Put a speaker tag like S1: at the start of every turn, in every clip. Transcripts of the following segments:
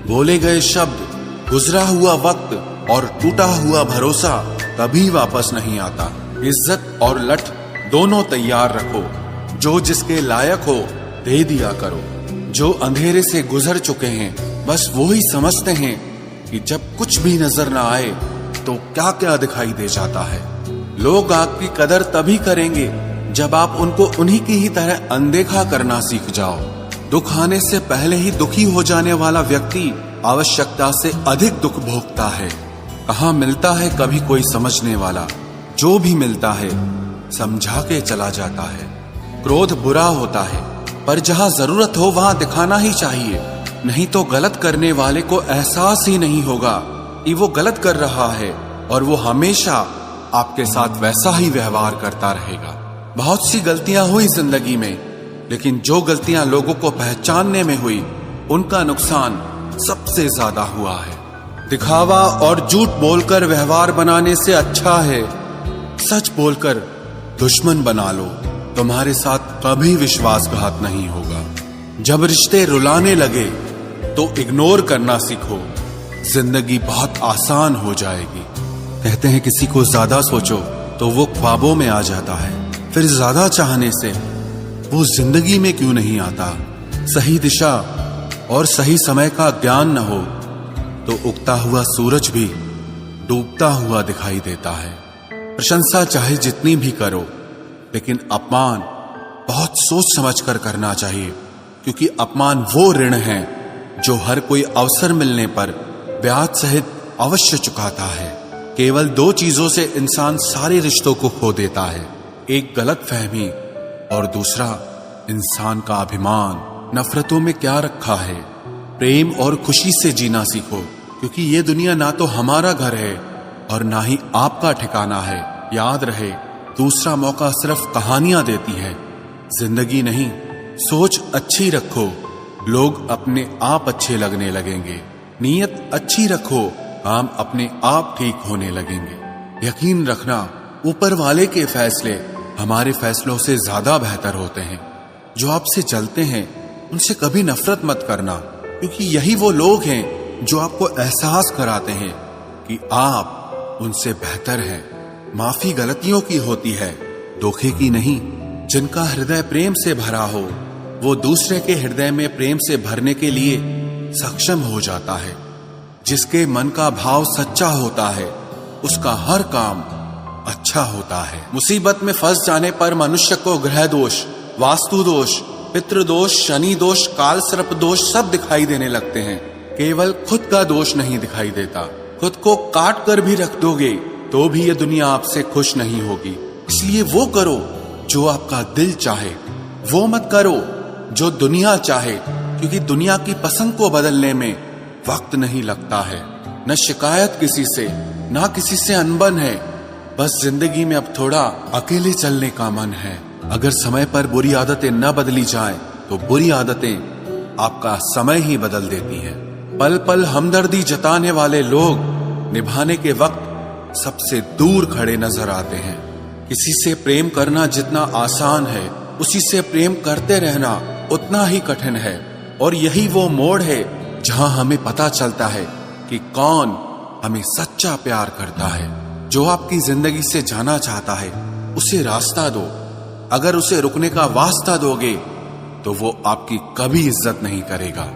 S1: बोले गए शब्द, गुजरा हुआ वक्त और टूटा हुआ भरोसा कभी वापस नहीं आता। इज्जत और लठ दोनों तैयार रखो, जो जिसके लायक हो दे दिया करो। जो अंधेरे से गुजर चुके हैं बस वो ही समझते हैं कि जब कुछ भी नजर ना आए तो क्या क्या दिखाई दे जाता है। लोग आपकी कदर तभी करेंगे जब आप उनको उन्हीं की ही तरह अनदेखा करना सीख जाओ। दुख आने से पहले ही दुखी हो जाने वाला व्यक्ति आवश्यकता से अधिक दुख भोगता है। कहाँ मिलता है कभी कोई समझने वाला, जो भी मिलता है समझा के चला जाता है। क्रोध बुरा होता है, पर जहाँ जरूरत हो वहां दिखाना ही चाहिए, नहीं तो गलत करने वाले को एहसास ही नहीं होगा कि वो गलत कर रहा है और वो हमेशा आपके साथ वैसा ही व्यवहार करता रहेगा। बहुत सी गलतियां हुई जिंदगी में, लेकिन जो गलतियां लोगों को पहचानने में हुई उनका नुकसान सबसे ज्यादा हुआ है। दिखावा और झूठ बोलकर व्यवहार बनाने से अच्छा है सच बोलकर दुश्मन बना लो, तुम्हारे साथ कभी विश्वासघात नहीं होगा। जब रिश्ते रुलाने लगे तो इग्नोर करना सीखो, जिंदगी बहुत आसान हो जाएगी। कहते हैं किसी को ज्यादा सोचो तो वो ख्वाबों में आ जाता है, फिर ज्यादा चाहने से वो जिंदगी में क्यों नहीं आता। सही दिशा और सही समय का ज्ञान न हो तो उगता हुआ सूरज भी डूबता हुआ दिखाई देता है। प्रशंसा चाहे जितनी भी करो, लेकिन अपमान बहुत सोच समझ कर करना चाहिए, क्योंकि अपमान वो ऋण है जो हर कोई अवसर मिलने पर ब्याज सहित अवश्य चुकाता है। केवल दो चीजों से इंसान सारे रिश्तों को खो देता है, एक गलतफहमी और दूसरा इंसान का अभिमान। नफरतों में क्या रखा है, प्रेम और खुशी से जीना सीखो, क्योंकि ये दुनिया ना तो हमारा घर है और ना ही आपका ठिकाना है। याद रहे, दूसरा मौका सिर्फ कहानियां देती है, जिंदगी नहीं। सोच अच्छी रखो, लोग अपने आप अच्छे लगने लगेंगे। नीयत अच्छी रखो, काम अपने आप ठीक होने लगेंगे। यकीन रखना, ऊपर वाले के फैसले हमारे फैसलों से ज्यादा बेहतर होते हैं। जो आपसे चलते हैं उनसे कभी नफरत मत करना, क्योंकि यही वो लोग हैं जो आपको एहसास कराते हैं कि आप उनसे बेहतर हैं। माफी गलतियों की होती है, धोखे की नहीं। जिनका हृदय प्रेम से भरा हो वो दूसरे के हृदय में प्रेम से भरने के लिए सक्षम हो जाता है। जिसके मन का भाव सच्चा होता है उसका हर काम अच्छा होता है। मुसीबत में फंस जाने पर मनुष्य को ग्रह दोष, वास्तु दोष, पितृ दोष, शनि दोष, काल सर्प दोष सब दिखाई देने लगते हैं। केवल खुद का दोष नहीं दिखाई देता। खुद को काट कर भी रख दोगे तो भी ये दुनिया आपसे खुश नहीं होगी। इसलिए वो करो जो आपका दिल चाहे, वो मत करो जो दुनिया चाहे, क्योंकि दुनिया की पसंद को बदलने में वक्त नहीं लगता है। न शिकायत किसी से, ना किसी से अनबन है, बस जिंदगी में अब थोड़ा अकेले चलने का मन है। अगर समय पर बुरी आदतें न बदली जाएं, तो बुरी आदतें आपका समय ही बदल देती हैं। पल पल हमदर्दी जताने वाले लोग निभाने के वक्त सबसे दूर खड़े नजर आते हैं। किसी से प्रेम करना जितना आसान है, उसी से प्रेम करते रहना उतना ही कठिन है। और यही वो मोड़ है जहां हमें पता चलता है कि कौन हमें सच्चा प्यार करता है। जो आपकी जिंदगी से जाना चाहता है उसे रास्ता दो। अगर उसे रुकने का वास्ता दोगे तो वो आपकी कभी इज्जत नहीं करेगा।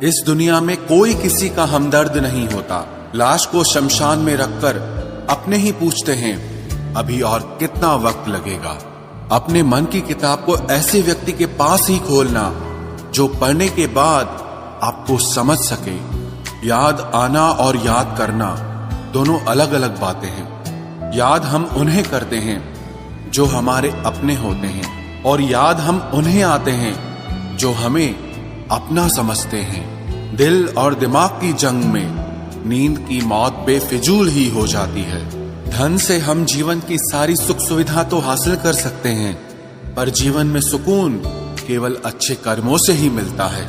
S1: इस दुनिया में कोई किसी का हमदर्द नहीं होता। लाश को शमशान में रखकर अपने ही पूछते हैं अभी और कितना वक्त लगेगा। अपने मन की किताब को ऐसे व्यक्ति के पास ही खोलना जो पढ़ने के बाद आपको समझ सके। याद आना और याद करना दोनों अलग अलग बातें हैं। याद हम उन्हें करते हैं जो हमारे अपने होते हैं, और याद हम उन्हें आते हैं जो हमें अपना समझते हैं। दिल और दिमाग की जंग में नींद की मौत बेफिजूल ही हो जाती है। धन से हम जीवन की सारी सुख सुविधा तो हासिल कर सकते हैं, पर जीवन में सुकून केवल अच्छे कर्मों से ही मिलता है।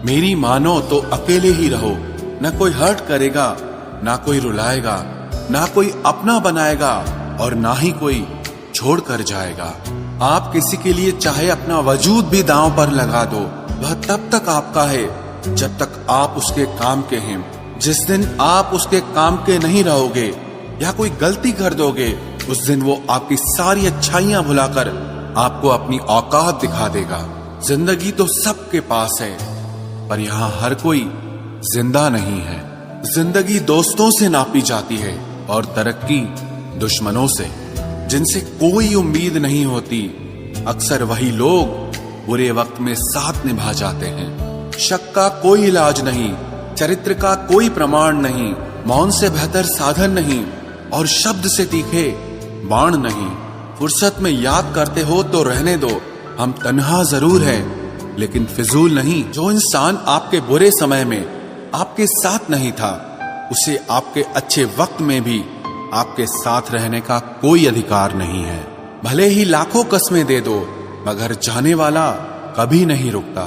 S1: मेरी मानो तो अकेले ही रहो, न कोई हर्ट करेगा, ना कोई रुलाएगा, ना कोई अपना बनाएगा और ना ही कोई छोड़ कर जाएगा। आप किसी के लिए चाहे अपना वजूद भी दांव पर लगा दो, वह तब तक आपका है जब तक आप उसके काम के हैं। जिस दिन आप उसके काम के नहीं रहोगे या कोई गलती कर दोगे, उस दिन वो आपकी सारी अच्छाइयां भुलाकर आपको अपनी औकात दिखा देगा। जिंदगी तो सबके पास है, पर यहाँ हर कोई जिंदा नहीं है। जिंदगी दोस्तों से नापी जाती है और तरक्की दुश्मनों से, जिनसे कोई उम्मीद नहीं होती। अक्सर वही लोग बुरे वक्त में साथ निभा जाते हैं। शक का कोई इलाज नहीं, चरित्र का कोई प्रमाण नहीं, मौन से बेहतर साधन नहीं और शब्द से तीखे बाण नहीं। फुर्सत में याद करते हो तो रहने दो, हम तन्हा जरूर हैं लेकिन फिजूल नहीं। जो इंसान आपके बुरे समय में आपके साथ नहीं था, उसे आपके अच्छे वक्त में भी आपके साथ रहने का कोई अधिकार नहीं है। भले ही लाखों कस्में दे दो, मगर जाने वाला कभी नहीं रुकता।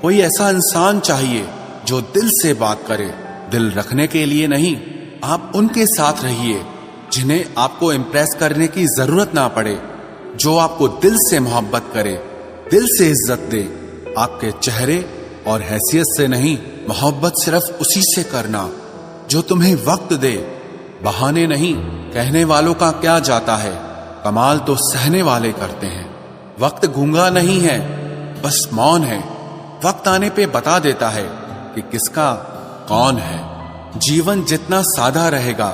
S1: कोई ऐसा इंसान चाहिए जो दिल से बात करे, दिल रखने के लिए नहीं। आप उनके साथ रहिए जिन्हें आपको इम्प्रेस करने की जरूरत ना पड़े, जो आपको दिल से मोहब्बत करे, दिल से इज्जत दे। आपके चेहरे और हैसियत से नहीं, मोहब्बत सिर्फ उसी से करना जो तुम्हें वक्त दे, बहाने नहीं। कहने वालों का क्या जाता है, कमाल तो सहने वाले करते हैं। वक्त गूंगा नहीं है, बस मौन है। वक्त आने पे बता देता है कि किसका कौन है। जीवन जितना सादा रहेगा,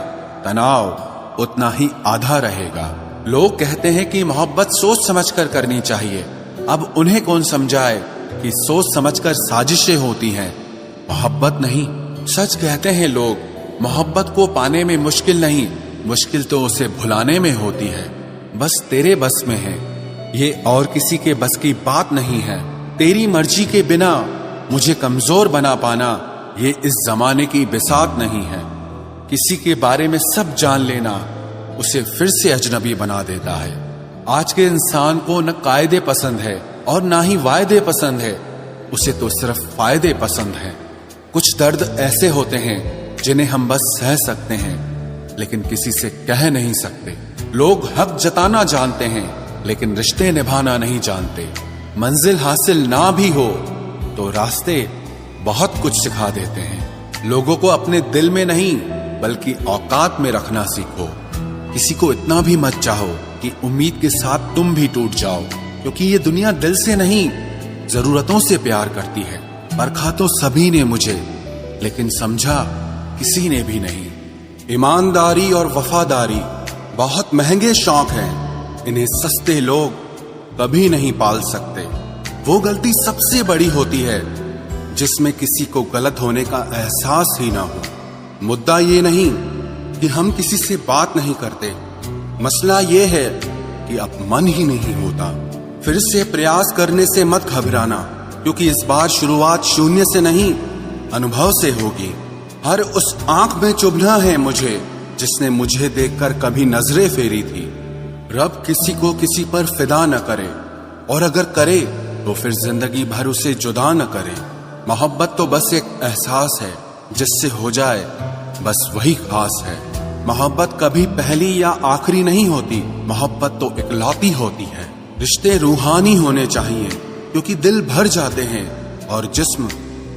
S1: तनाव उतना ही आधा रहेगा। लोग कहते हैं कि मोहब्बत सोच समझकर करनी चाहिए। अब उन्हें कौन समझाए कि सोच समझकर साजिशें होती हैं, मोहब्बत नहीं। सच कहते हैं लोग, मोहब्बत को पाने में मुश्किल नहीं, मुश्किल तो उसे भुलाने में होती है। बस तेरे बस में है, ये और किसी के बस की बात नहीं है। तेरी मर्जी के बिना मुझे कमजोर बना पाना, ये इस जमाने की बिसात नहीं है। किसी के बारे में सब जान लेना उसे फिर से अजनबी बना देता है। आज के इंसान को न कायदे पसंद है और ना ही वायदे पसंद है, उसे तो सिर्फ फायदे पसंद है। कुछ दर्द ऐसे होते हैं जिन्हें हम बस सह सकते हैं, लेकिन किसी से कह नहीं सकते। लोग हक जताना जानते हैं, लेकिन रिश्ते निभाना नहीं जानते। मंजिल हासिल ना भी हो तो रास्ते बहुत कुछ सिखा देते हैं। लोगों को अपने दिल में नहीं बल्कि औकात में रखना सीखो। किसी को इतना भी मत चाहो कि उम्मीद के साथ तुम भी टूट जाओ, क्योंकि ये दुनिया दिल से नहीं जरूरतों से प्यार करती है। परखा तो सभी ने मुझे, लेकिन समझा किसी ने भी नहीं। ईमानदारी और वफादारी बहुत महंगे शौक हैं, इन्हें सस्ते लोग कभी नहीं पाल सकते। वो गलती सबसे बड़ी होती है जिसमें किसी को गलत होने का एहसास ही ना हो। मुद्दा ये नहीं कि हम किसी से बात नहीं करते, मसला ये है कि अब मन ही नहीं होता। फिर से प्रयास करने से मत घबराना, क्योंकि इस बार शुरुआत शून्य से नहीं, अनुभव से होगी। हर उस आंख में चुभना है मुझे जिसने मुझे देखकर कभी नजरें फेरी थी। रब किसी को किसी पर फिदा न करे, और अगर करे तो फिर जिंदगी भर उसे जुदा न करे। मोहब्बत तो बस एक एहसास है, जिससे हो जाए बस वही खास है। मोहब्बत कभी पहली या आखिरी नहीं होती, मोहब्बत तो इकलौती होती है। रिश्ते रूहानी होने चाहिए, क्योंकि दिल भर जाते हैं और जिस्म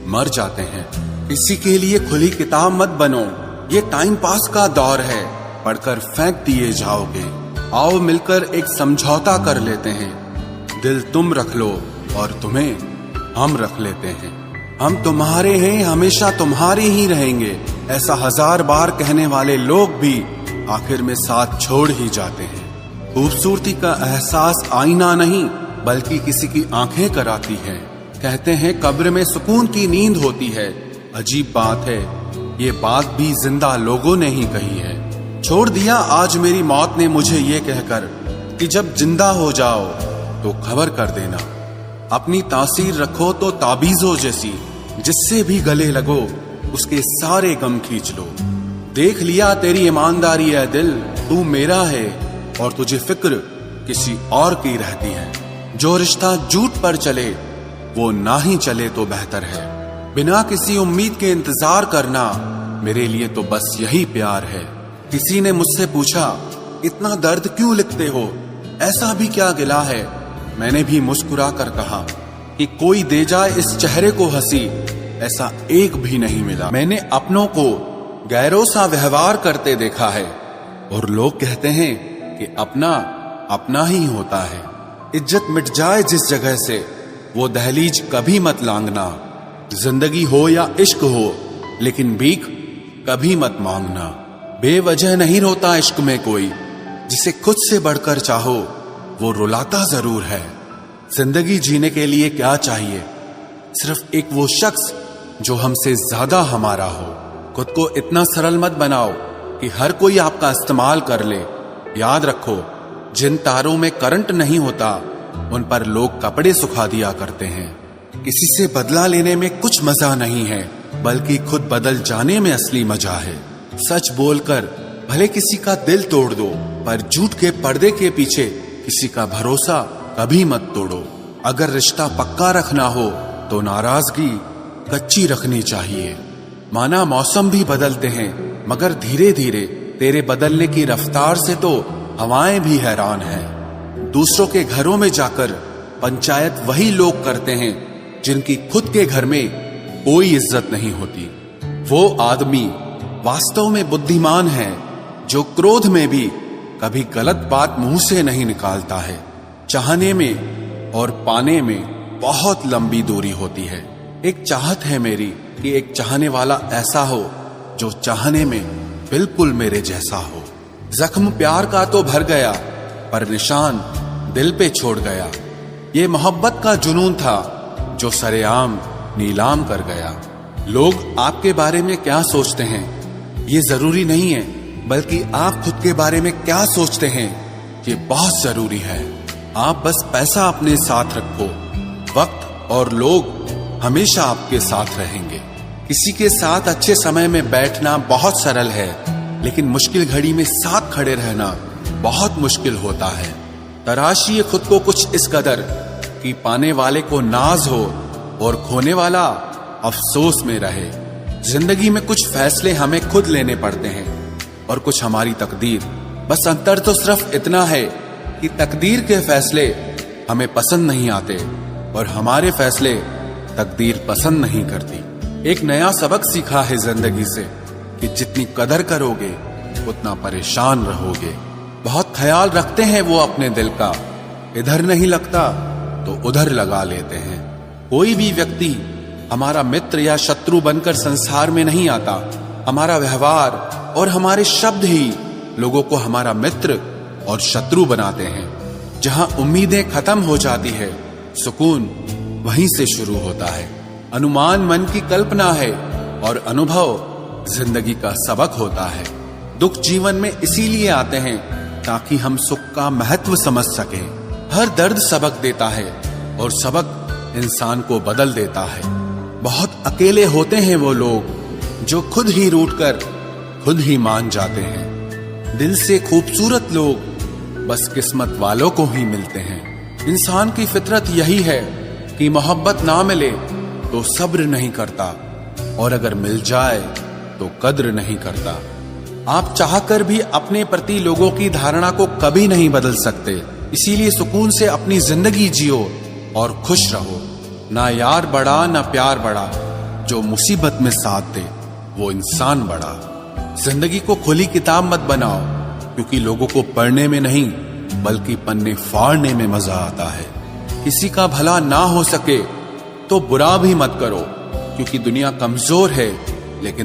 S1: मर जाते हैं। किसी के लिए खुली किताब मत बनो, ये टाइम पास का दौर है, पढ़कर फेंक दिए जाओगे। आओ मिलकर एक समझौता कर लेते हैं, दिल तुम रख लो और तुम्हें हम रख लेते हैं। हम तुम्हारे हैं, हमेशा तुम्हारे ही रहेंगे, ऐसा 1000 बार कहने वाले लोग भी आखिर में साथ छोड़ ही जाते हैं। खूबसूरती का एहसास आईना नहीं बल्कि किसी की आंखें कराती है। कहते हैं कब्र में सुकून की नींद होती है, अजीब बात है, ये बात भी जिंदा लोगों ने ही कही है। छोड़ दिया आज मेरी मौत ने मुझे ये कहकर कि जब जिंदा हो जाओ तो खबर कर देना। अपनी तासीर रखो तो ताबीजों जैसी, जिससे भी गले लगो उसके सारे गम खींच लो। देख लिया तेरी ईमानदारी है दिल, तू मेरा है और तुझे फिक्र किसी और की रहती है। जो रिश्ता झूठ पर चले वो ना ही चले तो बेहतर है। बिना किसी उम्मीद के इंतजार करना मेरे लिए तो बस यही प्यार है। किसी ने मुझसे पूछा इतना दर्द क्यों लिखते हो, ऐसा भी क्या गिला है। मैंने भी मुस्कुरा कर कहा कि कोई दे जाए इस चेहरे को हंसी, ऐसा एक भी नहीं मिला। मैंने अपनों को गैरों सा व्यवहार करते देखा है और लोग कहते हैं कि अपना अपना ही होता है। इज्जत मिट जाए जिस जगह से वो दहलीज कभी मत लांघना। जिंदगी हो या इश्क हो लेकिन भीख कभी मत मांगना। बेवजह नहीं रोता इश्क में कोई, जिसे खुद से बढ़कर चाहो वो रुलाता जरूर है। जिंदगी जीने के लिए क्या चाहिए? सिर्फ एक वो शख्स जो हमसे ज्यादा हमारा हो। खुद को इतना सरल मत बनाओ कि हर कोई आपका इस्तेमाल कर ले। याद रखो, जिन तारों में करंट नहीं होता उन पर लोग कपड़े सुखा दिया करते हैं। किसी से बदला लेने में कुछ मजा नहीं है, बल्कि खुद बदल जाने में असली मजा है। सच बोलकर भले किसी का दिल तोड़ दो, पर झूठ के पर्दे के पीछे किसी का भरोसा कभी मत तोड़ो। अगर रिश्ता पक्का रखना हो तो नाराजगी कच्ची रखनी चाहिए। माना मौसम भी बदलते हैं, मगर धीरे धीरे तेरे बदलने की रफ्तार से तो हवाएं भी हैरान हैं। दूसरों के घरों में जाकर पंचायत वही लोग करते हैं जिनकी खुद के घर में कोई इज्जत नहीं होती। वो आदमी वास्तव में बुद्धिमान है जो क्रोध में भी कभी गलत बात मुंह से नहीं निकालता है। चाहने में और पाने में बहुत लंबी दूरी होती है। एक चाहत है मेरी कि एक चाहने वाला ऐसा हो जो चाहने में बिल्कुल मेरे जैसा हो। जख्म प्यार का तो भर गया, पर निशान दिल पे छोड़ गया। ये मोहब्बत का जुनून था जो सरेआम नीलाम कर गया। लोग आपके बारे में क्या सोचते हैं ये जरूरी नहीं है, बल्कि आप खुद के बारे में क्या सोचते हैं ये बहुत जरूरी है। आप बस पैसा अपने साथ रखो, वक्त और लोग हमेशा आपके साथ रहेंगे। किसी के साथ अच्छे समय में बैठना बहुत सरल है, लेकिन मुश्किल घड़ी में साथ खड़े रहना बहुत मुश्किल होता है। तराशिए खुद को कुछ इस कदर कि पाने वाले को नाज हो और खोने वाला अफसोस में रहे। जिंदगी में कुछ फैसले हमें खुद लेने पड़ते हैं और कुछ हमारी तकदीर। बस अंतर तो सिर्फ इतना है कि तकदीर के फैसले हमें पसंद नहीं आते और हमारे फैसले तकदीर पसंद नहीं करती। एक नया सबक सीखा है जिंदगी से कि जितनी कदर करोगे उतना परेशान रहोगे। बहुत ख्याल रखते हैं वो अपने दिल का, इधर नहीं लगता तो उधर लगा लेते हैं। कोई भी व्यक्ति हमारा मित्र या शत्रु बनकर संसार में नहीं आता। हमारा व्यवहार और हमारे शब्द ही लोगों को हमारा मित्र और शत्रु बनाते हैं। जहां उम्मीदें खत्म हो जाती है, सुकून वहीं से शुरू होता है। अनुमान मन की कल्पना है और अनुभव जिंदगी का सबक होता है। दुख जीवन में इसीलिए आते हैं ताकि हम सुख का महत्व समझ सकें। हर दर्द सबक देता है और सबक इंसान को बदल देता है। बहुत अकेले होते हैं वो लोग जो खुद ही रूठकर खुद ही मान जाते हैं। दिल से खूबसूरत लोग बस किस्मत वालों को ही मिलते हैं। इंसान की फितरत यही है कि मोहब्बत ना मिले तो सब्र नहीं करता, और अगर मिल जाए तो कद्र नहीं करता। आप चाहकर भी अपने प्रति लोगों की धारणा को कभी नहीं बदल सकते। इसीलिए सुकून से अपनी जिंदगी जियो और खुश रहो। ना यार बड़ा ना प्यार बड़ा, जो मुसीबत में साथ दे वो इंसान बड़ा। जिंदगी को खुली किताब मत बनाओ, क्योंकि लोगों को पढ़ने में नहीं बल्कि पन्ने फाड़ने में मजा आता है। किसी का भला ना हो सके तो बुरा भी मत करो, क्योंकि दुनिया कमजोर है लेकिन